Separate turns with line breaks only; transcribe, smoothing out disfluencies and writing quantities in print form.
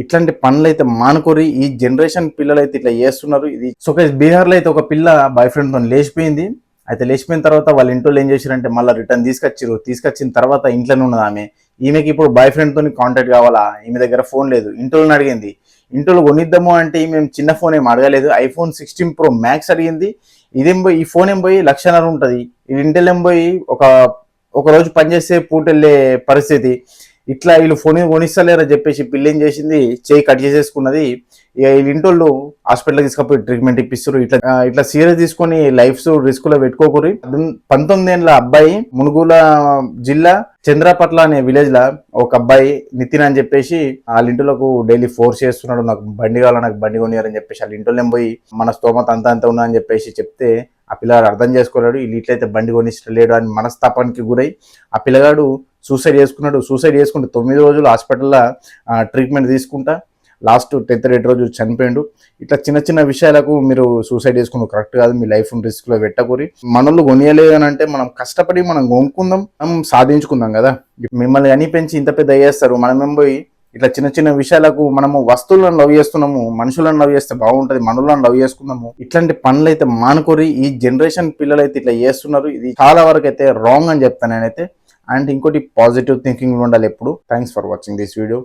ఇట్లాంటి పనులు అయితే మానుకోరి. ఈ జనరేషన్ పిల్లలు అయితే ఇట్లా చేస్తున్నారు. ఇది సో బీహార్లో అయితే ఒక పిల్ల బాయ్ ఫ్రెండ్ తో లేచిపోయింది. అయితే లేచిపోయిన తర్వాత వాళ్ళ ఇంట్లో ఏం చేశారంటే మళ్ళీ రిటర్న్ తీసుకొచ్చిన తర్వాత ఇంట్లోనే ఉన్నది ఆమె. ఈమెకి ఇప్పుడు బాయ్ ఫ్రెండ్ తోని కాంటాక్ట్ కావాలా, ఈమె దగ్గర ఫోన్ లేదు. ఇంట్లో అడిగింది, ఇంట్లో కొనిద్దాము అంటే మేము చిన్న ఫోన్ ఏం అడగలేదు, ఐఫోన్ 16 Pro Max అడిగింది. ఈ ఫోన్ ఏం పోయి 1,00,000 ఉంటుంది. ఇది ఇంటెల్ ఏం పోయి ఒక రోజు పనిచేస్తే పూటెళ్ళే పరిస్థితి. ఇట్లా వీళ్ళు ఫోన్ కొనిస్తలేరని చెప్పేసి పిల్ల ఏం చేసింది, చేయి కట్ చేసేసుకున్నది. ఇక వీళ్ళ ఇంటోళ్ళు హాస్పిటల్కి తీసుకపోయి ట్రీట్మెంట్ ఇప్పిస్తారు. ఇట్లా సీరియస్ తీసుకొని లైఫ్స్ రిస్క్ లో పెట్టుకోకూరి. 19 ఏళ్ళ అబ్బాయి మునుగోల జిల్లా చంద్రపట్ల అనే విలేజ్ లా ఒక అబ్బాయి నితిన్ అని చెప్పేసి వాళ్ళ ఇంటిలోకి డైలీ ఫోర్స్ చేస్తున్నాడు, నాకు బండి కావాలి, నాకు బండి కొనియారని చెప్పేసి వాళ్ళ ఇంట్లో పోయి మన స్తోమత అంత ఉన్నా అని చెప్పేసి చెప్తే ఆ పిల్లగాడు అర్థం చేసుకోలేడు. వీళ్ళు ఇట్లయితే బండి కొనిస్తలేడు అని మనస్తాపానికి గురై ఆ పిల్లగాడు సూసైడ్ చేసుకుంటే 9 రోజులు హాస్పిటల్లో ట్రీట్మెంట్ తీసుకుంటా లాస్ట్ 10th డేట్ రోజు చనిపోయిండు. ఇట్లా చిన్న చిన్న విషయాలకు మీరు సూసైడ్ చేసుకుని కరెక్ట్ కాదు. మీ లైఫ్ రిస్క్ లో పెట్టకూరి. మనల్ని కొనియలేదు అని అంటే మనం కష్టపడి మనం కొనుక్కుందాం, మనం సాధించుకుందాం కదా. మిమ్మల్ని అని పెంచి ఇంత పెద్ద అయ్యేస్తారు. మనం పోయి ఇట్లా చిన్న చిన్న విషయాలకు మనము వస్తువులను లవ్ చేస్తున్నాము, మనుషులను లవ్ చేస్తే బాగుంటది, మనులను లవ్ చేసుకుందాము. ఇట్లాంటి పనులు అయితే మానుకోరి. ఈ జనరేషన్ పిల్లలు అయితే ఇట్లా చేస్తున్నారు. ఇది చాలా వరకు అయితే రాంగ్ అని చెప్తాను నేనైతే. అండ్ ఇంకోటి పాజిటివ్ థింకింగ్ ఉండాలి ఎప్పుడు. Thanks for watching this video.